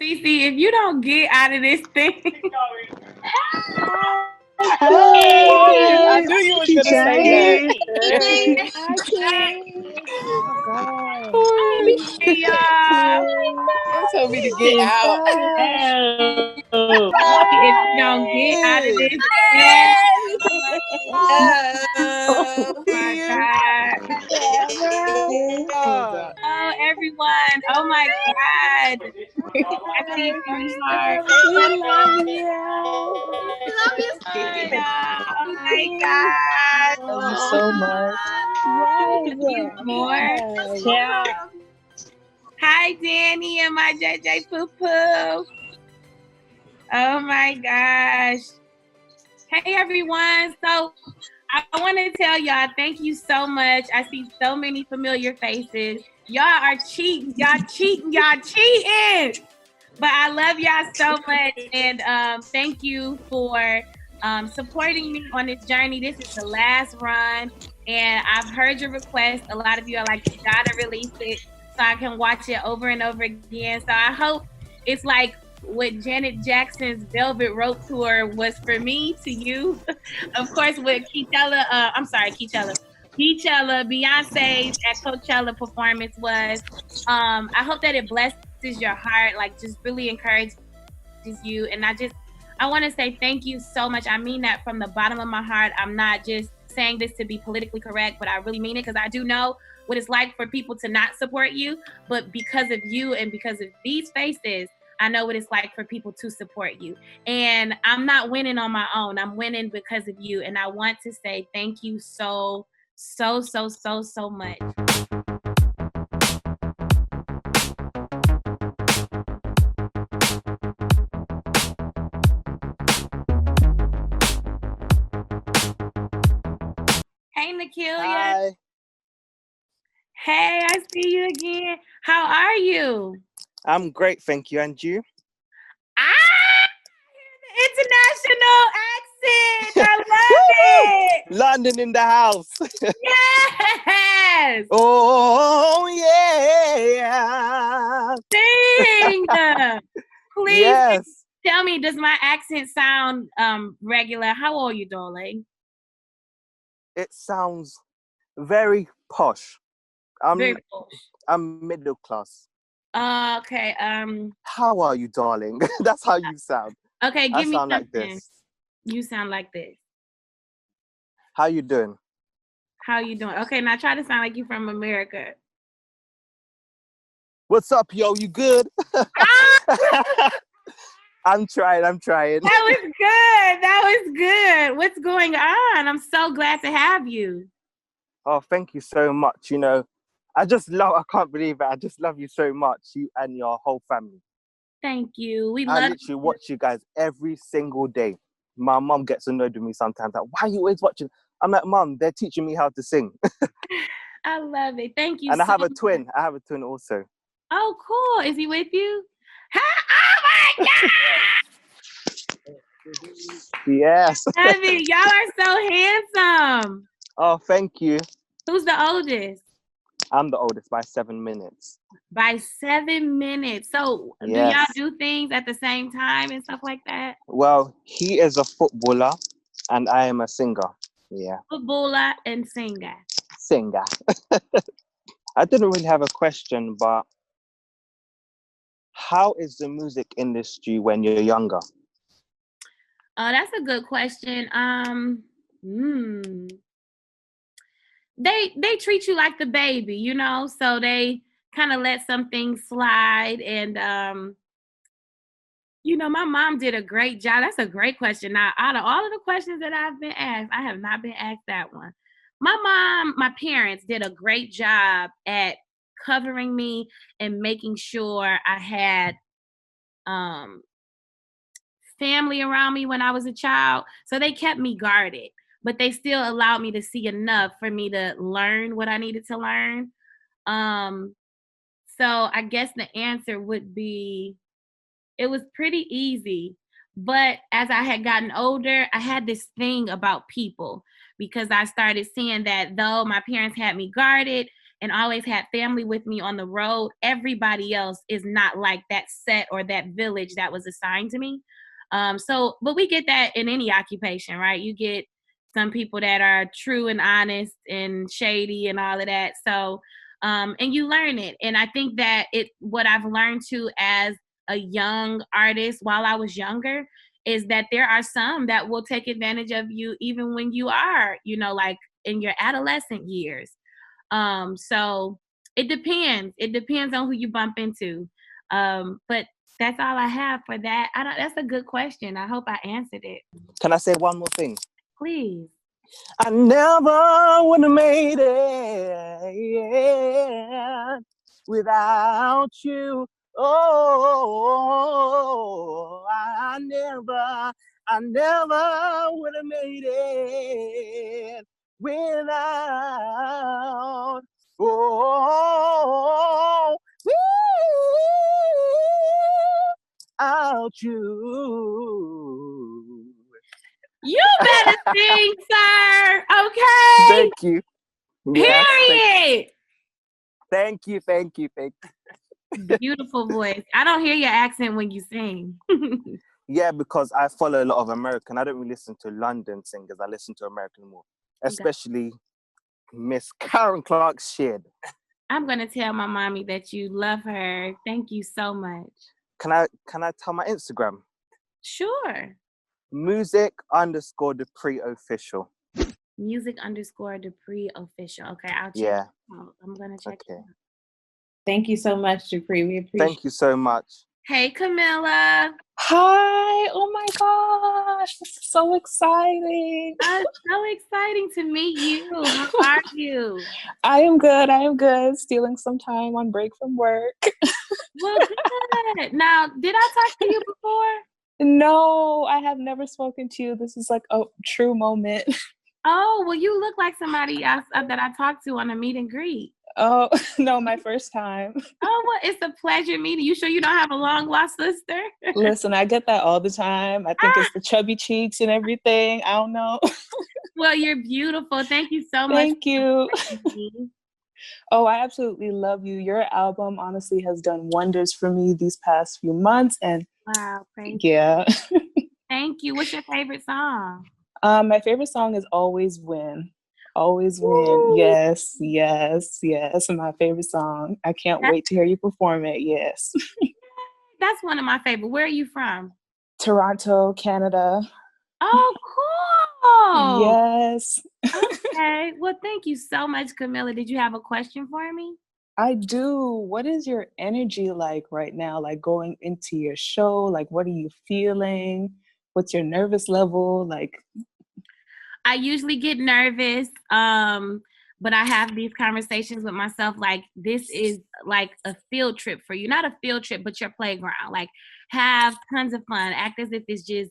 Cece, if you don't get out of this thing. I knew you was gonna say that. They told me to get out. If you don't get out of this oh my God. Oh, everyone. Oh my God. I see you, sweetheart. We love you. Oh my God. Love you so much. More. Yeah. Hi, Danny and my JJ Poo Poo. Oh my gosh. Hey, everyone. So I want to tell y'all, thank you so much. I see so many familiar faces. Y'all are cheating. Y'all cheating. Y'all cheating. But I love y'all so much. And thank you for supporting me on this journey. This is the last run. And I've heard your request. A lot of you are like, you gotta release it so I can watch it over and over again. So I hope it's like what Janet Jackson's Velvet Rope Tour was for me to you. Of course, with Coachella, Beyonce's at Coachella performance was. I hope that it blesses your heart, like just really encourages you. And I want to say thank you so much. I mean that from the bottom of my heart. I'm not just saying this to be politically correct, but I really mean it because I do know what it's like for people to not support you. But because of you and because of these faces, I know what it's like for people to support you. And I'm not winning on my own. I'm winning because of you. And I want to say thank you so much. Hey, Nakilia. Hi. Hey, I see you again. How are you? I'm great, thank you. And you? International accent. I love it. London in the house. Yes. Oh, yeah. Sing. Please Yes. tell me, does my accent sound regular? How old are you, darling? It sounds very posh. Very posh. I'm middle class. Okay. How are you, darling? That's how you sound. Okay, give me sound something. like this. You sound like this. How you doing? How you doing? Okay, now try to sound like you from America. What's up, yo? You good? I'm trying. That was good. What's going on? I'm so glad to have you. Oh, thank you so much. You know, I can't believe it. I just love you so much, you and your whole family. Thank you. I literally watch you guys every single day. My mom gets annoyed with me sometimes. Like, why are you always watching? I'm like, Mom, they're teaching me how to sing. I love it. Thank you. And I have a twin. I have a twin also. Oh, cool. Is he with you? Oh my God! Yes. Love it. Y'all are so handsome. Oh, thank you. Who's the oldest? I'm the oldest by 7 minutes. By 7 minutes. So yes. Do y'all do things at the same time and stuff like that? Well, he is a footballer and I am a singer. Yeah. Footballer and singer. Singer. I didn't really have a question, but how is the music industry when you're younger? That's a good question. They treat you like the baby, you know, so they kind of let some things slide. And you know, my mom did a great job. That's a great question. Now, out of all of the questions that I've been asked, I have not been asked that one. My parents did a great job at covering me and making sure I had family around me when I was a child. So they kept me guarded, but they still allowed me to see enough for me to learn what I needed to learn. So I guess the answer would be, it was pretty easy. But as I had gotten older, I had this thing about people because I started seeing that though my parents had me guarded, and always had family with me on the road, everybody else is not like that set or that village that was assigned to me. But we get that in any occupation, right? You get some people that are true and honest and shady and all of that. So, and you learn it. And I think that what I've learned too as a young artist while I was younger is that there are some that will take advantage of you even when you are, like in your adolescent years. So it depends. It depends on who you bump into. But that's all I have for that. That's a good question. I hope I answered it. Can I say one more thing? Please. I never would have made it without you. Oh, I never would have made it without. Oh, without you. You better sing, sir. Okay. Thank you. Yes, Period. Thank you. Beautiful voice. I don't hear your accent when you sing. Yeah, because I follow a lot of American. I don't really listen to London singers. I listen to American more, especially Miss Karen Sheard. I'm gonna tell my mommy that you love her. Thank you so much. Can I tell my Instagram? Sure. music_Dupree official. music_Dupree official. Okay, I'll check. Yeah. I'm gonna check. Okay. Thank you so much, Dupree. We appreciate. Thank you so much. Hey, Camilla. Hi. Oh my gosh, this is so exciting. So exciting to meet you. How are you? I am good. Stealing some time on break from work. Well, good. Now, did I talk to you before? No, I have never spoken to you. This is like a true moment. Oh, well, you look like somebody else that I talked to on a meet and greet. Oh, no, my first time. Oh, well, it's a pleasure meeting you. Sure you don't have a long lost sister? Listen, I get that all the time. I think it's the chubby cheeks and everything. I don't know. Well, you're beautiful. Thank you so much. Thank you. Oh, I absolutely love you. Your album honestly has done wonders for me these past few months. And wow, thank you. Thank you. What's your favorite song? My favorite song is Always Win. Always Win. Yes. My favorite song. I can't wait to hear you perform it. Yes. That's one of my favorite. Where are you from? Toronto, Canada. Oh, cool. Yes. Okay. Well, thank you so much, Camilla. Did you have a question for me? I do. What is your energy like right now? Like going into your show? Like, what are you feeling? What's your nervous level? Like, I usually get nervous, but I have these conversations with myself like this is like a field trip for you. Not a field trip, but your playground. Like have tons of fun. Act as if it's just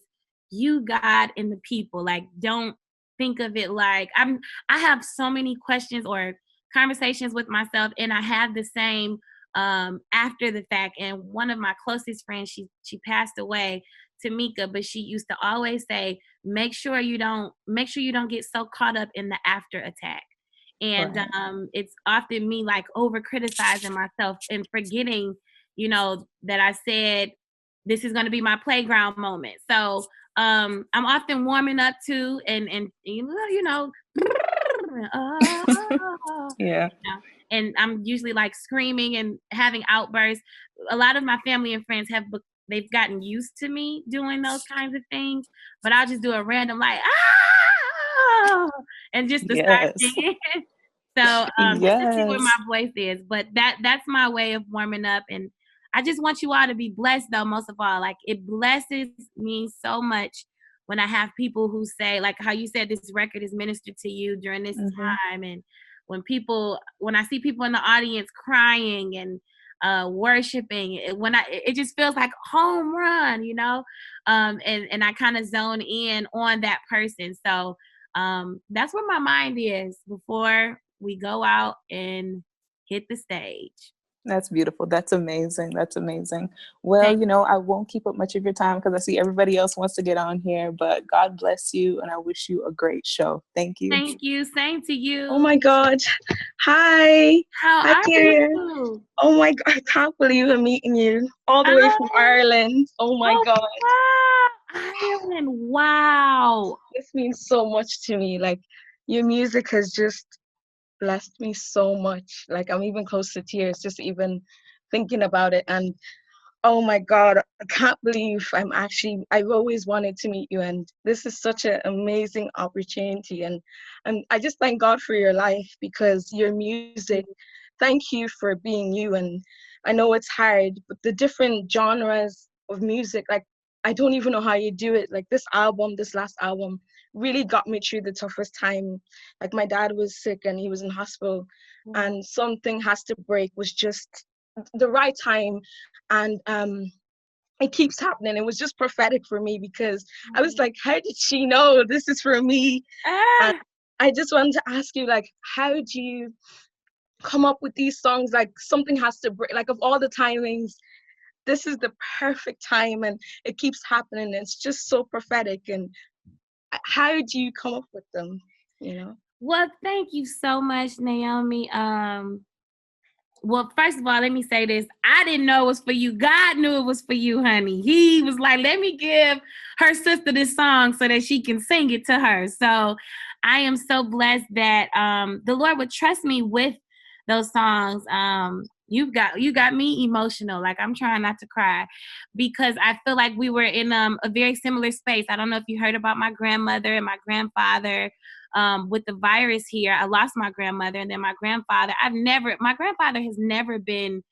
you, God, and the people. Like don't think of it like I have so many questions or conversations with myself, and I have the same after the fact. And one of my closest friends, she passed away, Tamika, but she used to always say, make sure you don't get so caught up in the after attack. And right. It's often me like over criticizing myself and forgetting, that I said this is going to be my playground moment. So I'm often warming up too, and Yeah. And I'm usually like screaming and having outbursts. A lot of my family and friends they've gotten used to me doing those kinds of things, but I'll just do a random like and just to start singing. So just to see where my voice is. But that's my way of warming up. And I just want you all to be blessed though, most of all. Like it blesses me so much when I have people who say, like how you said this record is ministered to you during this time. And when I see people in the audience crying and worshiping, it just feels like home run, and I kind of zone in on that person. So that's where my mind is before we go out and hit the stage. That's beautiful. That's amazing. That's amazing. Well, you know, I won't keep up much of your time because I see everybody else wants to get on here, but God bless you and I wish you a great show. Thank you. Thank you. Same to you. Oh my God. Hi. How Hi, are Kierra. you? Oh my God. I can't believe I'm meeting you all the way from Ireland. Oh my God. Wow. Ireland. Wow. This means so much to me. Like, your music has just blessed me so much. Like, I'm even close to tears just even thinking about it. And oh my God, I can't believe I've always wanted to meet you. And this is such an amazing opportunity. And I just thank God for your life, because your music, thank you for being you. And I know it's hard, but the different genres of music, like, I don't even know how you do it. Like, this last album really got me through the toughest time. Like, my dad was sick and he was in hospital, and Something Has to Break was just the right time. And it keeps happening. It was just prophetic for me, because I was like, how did she know this is for me? And I just wanted to ask you, like, how do you come up with these songs? Like, Something Has to Break, like, of all the timings, this is the perfect time, and it keeps happening. It's just so prophetic. And how do you come up with them, you know? Well, thank you so much, Naomi. Well, first of all, let me say this. I didn't know it was for you. God knew it was for you, honey. He was like, let me give her sister this song so that she can sing it to her. So I am so blessed that the Lord would trust me with those songs. You got me emotional. Like, I'm trying not to cry, because I feel like we were in a very similar space. I don't know if you heard about my grandmother and my grandfather. With the virus here, I lost my grandmother, and then my grandfather. My grandfather has never been,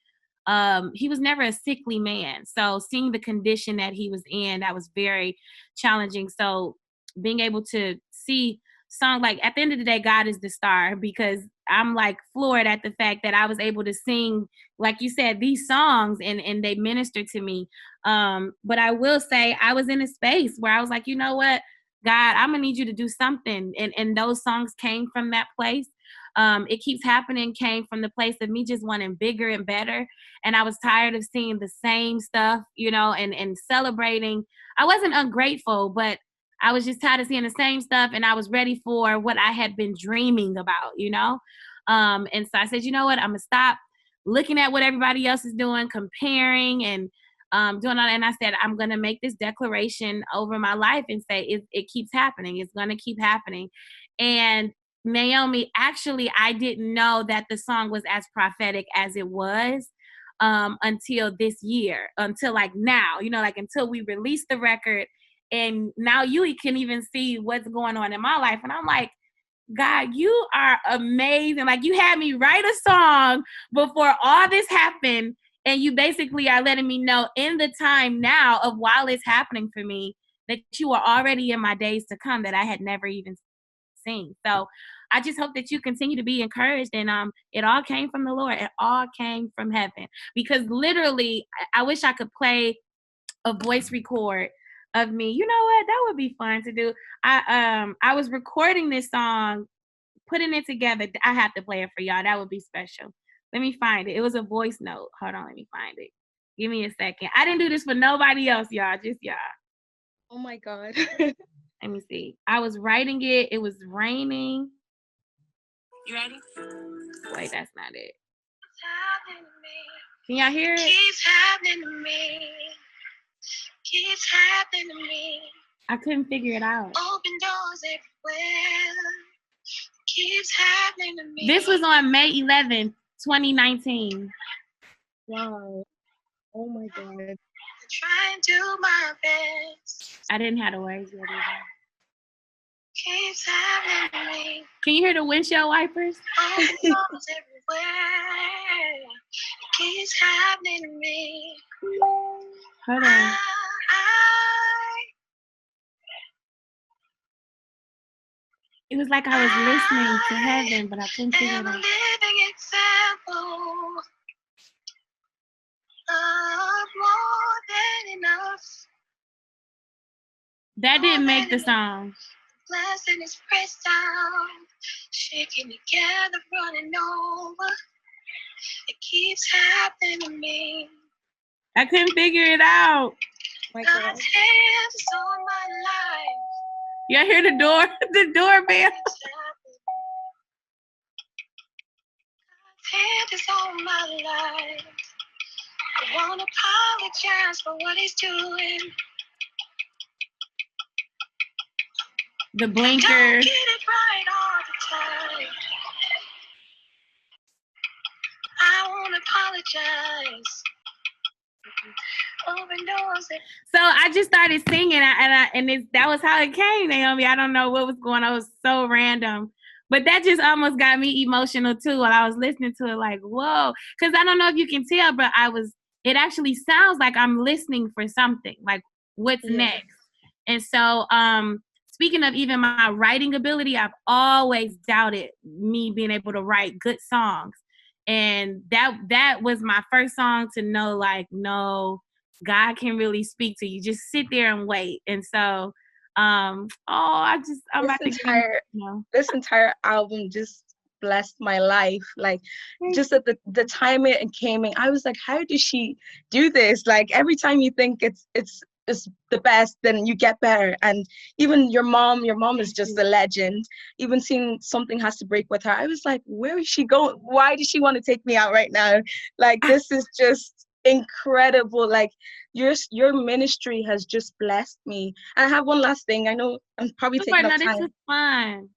he was never a sickly man. So seeing the condition that he was in, that was very challenging. So being able to see song, like, at the end of the day, God is the star, because I'm like floored at the fact that I was able to sing, like you said, these songs, and they ministered to me. But I will say, I was in a space where I was like, you know what? God, I'm gonna need you to do something. And those songs came from that place. It Keeps Happening came from the place of me just wanting bigger and better. And I was tired of seeing the same stuff, you know, and celebrating. I wasn't ungrateful, but I was just tired of seeing the same stuff, and I was ready for what I had been dreaming about, you know? And so I said, you know what? I'm gonna stop looking at what everybody else is doing, comparing, and doing all that. And I said, I'm going to make this declaration over my life and say, it keeps happening. It's going to keep happening. And Naomi, actually, I didn't know that the song was as prophetic as it was until this year, until like now, you know, like until we released the record. And now you can even see what's going on in my life. And I'm like, God, you are amazing. Like, you had me write a song before all this happened. And you basically are letting me know in the time now of while it's happening for me, that you are already in my days to come that I had never even seen. So I just hope that you continue to be encouraged. And it all came from the Lord. It all came from heaven. Because literally, I wish I could play a voice record of me. You know what? That would be fun to do. I was recording this song, putting it together. I have to play it for y'all. That would be special. Let me find it. It was a voice note. Hold on, let me find it. Give me a second. I didn't do this for nobody else, y'all. Just y'all. Oh my God. Let me see. I was writing it. It was raining. You ready? Wait, that's not it. Can y'all hear it? Keeps happening to me. Keeps happening to me. I couldn't figure it out. Open doors everywhere. Keeps happening to me. This was on May 11th, 2019. Wow. Oh my God. I try and do my best. I didn't have the words yet either. Keeps happening to me. Can you hear the windshield wipers? Open doors everywhere. It keeps happening to me. Hold on. It was like I was listening to heaven, but I couldn't figure it am a out. living example of more than enough. That didn't make the song. Blessing is pressed down, shaking together, running over. It keeps happening to me. I couldn't figure it out. My God's God. hand is on my life. Y'all hear the door? The doorbell. It's happening. God's hand is on my life. I won't apologize for what he's doing. The Don't blinker. get it right all the time. I won't apologize. Open doors that So I just started singing, that was how it came, Naomi. I don't know what was going on. It was so random. But that just almost got me emotional too while I was listening to it, like, whoa. Because I don't know if you can tell, but it actually sounds like I'm listening for something, like what's next. And so speaking of even my writing ability, I've always doubted me being able to write good songs. And that was my first song to know, like, no, God can really speak to you. Just sit there and wait. And so, I'm about to This entire album just blessed my life. Like, just at the time it came in, I was like, how does she do this? Like, every time you think it's the best, then you get better. And even your mom is just a legend. Even seeing Something Has to Break with her, I was like, where is she going? Why does she want to take me out right now? Like, this is just incredible. Like, your ministry has just blessed me. And I have one last thing. I know I'm probably taking up time. This is fun.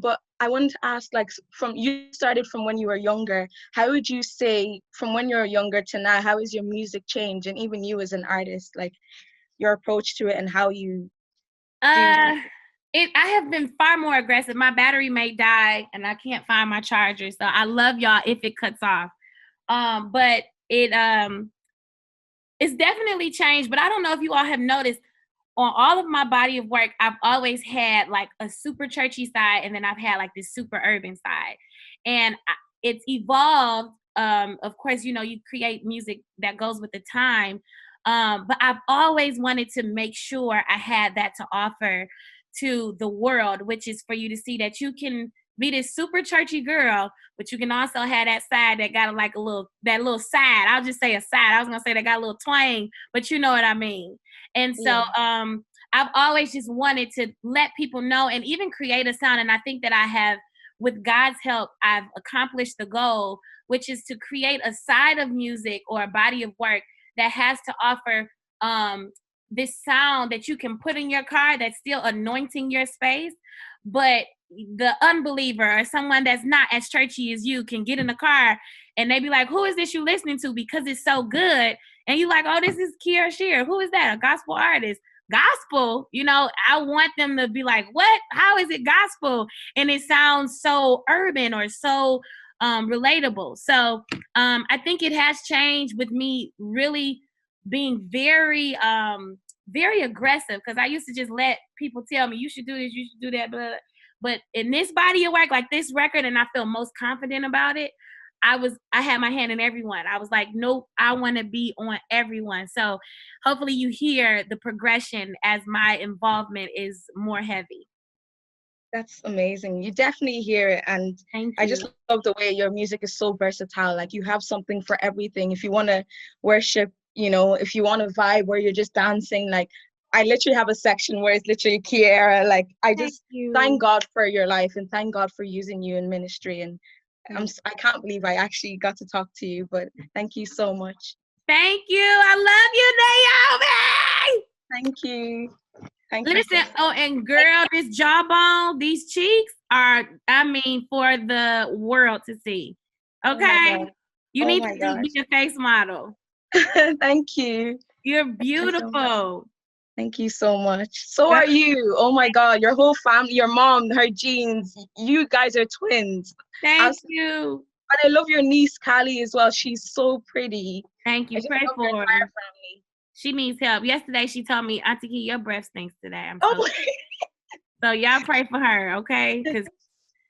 But I wanted to ask, like, you started from when you were younger. How would you say from when you were younger to now, how is your music changed? And even you as an artist, like, your approach to it and how you I have been far more aggressive. My battery may die and I can't find my charger. So I love y'all if it cuts off. But it's definitely changed. But I don't know if you all have noticed, on all of my body of work, I've always had like a super churchy side, and then I've had like this super urban side. And it's evolved. Of course, you create music that goes with the time. But I've always wanted to make sure I had that to offer to the world, which is for you to see that you can be this super churchy girl, but you can also have that side that got like that little side. I'll just say a side. I was gonna say that got a little twang, but you know what I mean. And so I've always just wanted to let people know and even create a sound. And I think that I have, with God's help, I've accomplished the goal, which is to create a side of music or a body of work that has to offer this sound that you can put in your car that's still anointing your space, but the unbeliever or someone that's not as churchy as you can get in the car and they be like, who is this you listening to? Because it's so good. And you like, oh, this is Kierra Sheard. Who is that? A gospel artist. Gospel, I want them to be like, what? How is it gospel? And it sounds so urban or so relatable. So I think it has changed with me really being very, very aggressive, because I used to just let people tell me, you should do this, you should do that, blah. But in this body of work, like this record, and I feel most confident about it, I had my hand in everyone. I was like, nope, I want to be on everyone. So hopefully you hear the progression as my involvement is more heavy. That's amazing. You definitely hear it. And I just love the way your music is so versatile. Like, you have something for everything. If you want to worship, if you want to vibe where you're just dancing, like, I literally have a section where it's literally Kierra. Like, I just thank God for your life and thank God for using you in ministry. And I can't believe I actually got to talk to you, but thank you so much. Thank you. I love you, Naomi. Thank you. Listen, and girl, this jawbone, these cheeks are, for the world to see. Okay? You need to be a face model. Thank you. You're beautiful. Thank you so much. So are you. Oh my God, your whole family, your mom, her genes, you guys are twins. Thank you. And I love your niece, Callie, as well. She's so pretty. Thank you. Pray for her. She needs help. Yesterday, she told me, Auntie Key, your breath stinks today. So y'all pray for her, okay? Because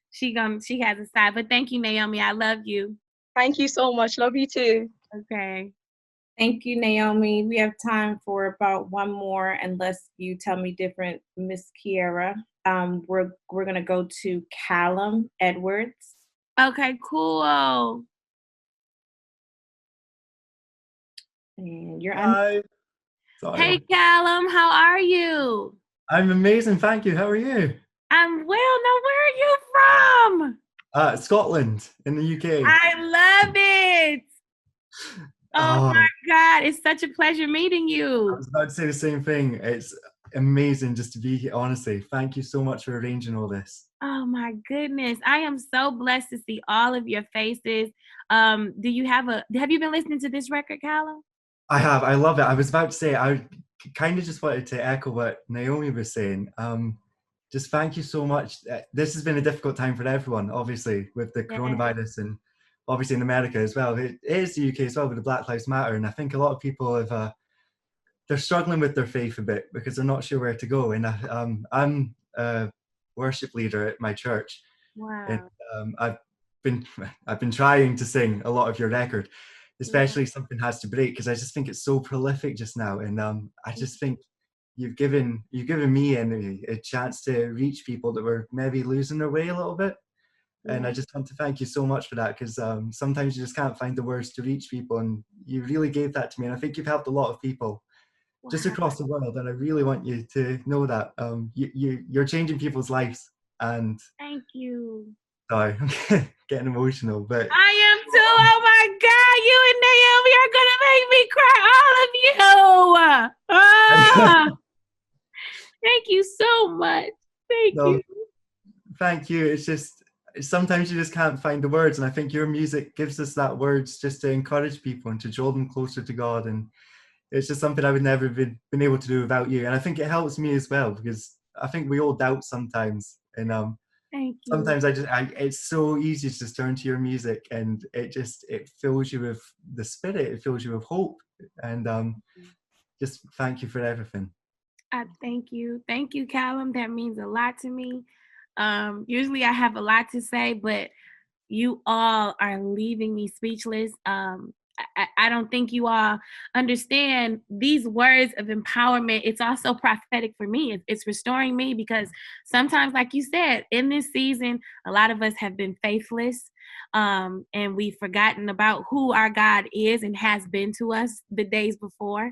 she has a side. But thank you, Naomi. I love you. Thank you so much. Love you too. Okay. Thank you, Naomi. We have time for about one more, unless you tell me different, Miss Kierra. We're gonna go to Callum Edwards. Okay, cool. And you're Hi. Sorry. Hey, Callum, how are you? I'm amazing, thank you. How are you? I'm well. Now, where are you from? Scotland in the UK. I love it. Oh my God, it's such a pleasure meeting I you. was about to say the same thing. It's amazing just to be here, honestly. Thank you so much for arranging all this. Oh my goodness. I am so blessed to see all of your faces. Have you been listening to this record, Callum? I have. I love it. I was about to say, I kind of just wanted to echo what Naomi was saying. Just thank you so much. This has been a difficult time for everyone, obviously, with the coronavirus and obviously in America as well. It is the UK as well with the Black Lives Matter. And I think a lot of people have, they're struggling with their faith a bit because they're not sure where to go. And I'm a worship leader at my church. Wow. And I've been trying to sing a lot of your record, especially Something Has to Break, because I just think it's so prolific just now. And I just think you've given me anyway a chance to reach people that were maybe losing their way a little bit. And I just want to thank you so much for that, because sometimes you just can't find the words to reach people, and you really gave that to me. And I think you've helped a lot of people just across the world, and I really want you to know that you're changing people's lives. And thank you. Sorry, I'm getting emotional, but I am too. Oh my God, you and Naomi are gonna make me cry. All of you. Thank you so much. Thank you. Thank you. It's just sometimes you just can't find the words, and I think your music gives us that words just to encourage people and to draw them closer to God. And it's just something I would never have been able to do without you. And I think it helps me as well, because I think we all doubt sometimes. And thank you. Sometimes it's so easy to just turn to your music, and it fills you with the spirit. It fills you with hope. And just thank you for everything. Thank you. Thank you, Callum. That means a lot to me. Usually I have a lot to say, but you all are leaving me speechless. I don't think you all understand these words of empowerment. It's also prophetic for me. It's restoring me, because sometimes, like you said, in this season, a lot of us have been faithless, and we've forgotten about who our God is and has been to us the days before.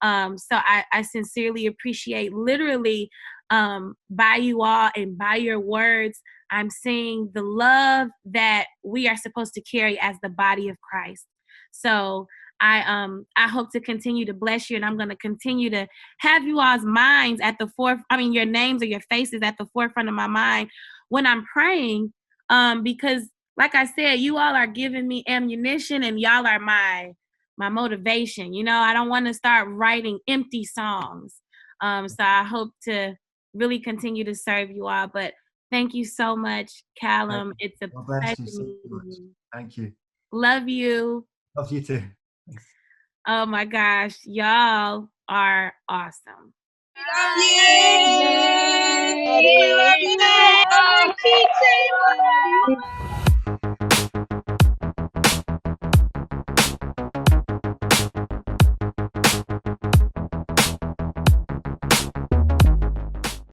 So I sincerely appreciate, literally, by you all and by your words, I'm seeing the love that we are supposed to carry as the body of Christ. So I hope to continue to bless you, and I'm going to continue to have you all's minds at the your names or your faces at the forefront of my mind when I'm praying, because like I said, you all are giving me ammunition, and y'all are my motivation. I don't want to start writing empty songs. So I hope to really continue to serve you all. But thank you so much, Callum. It's a pleasure meeting you. Thank you. Love you. Love you too. Oh my gosh, y'all are awesome. Love you.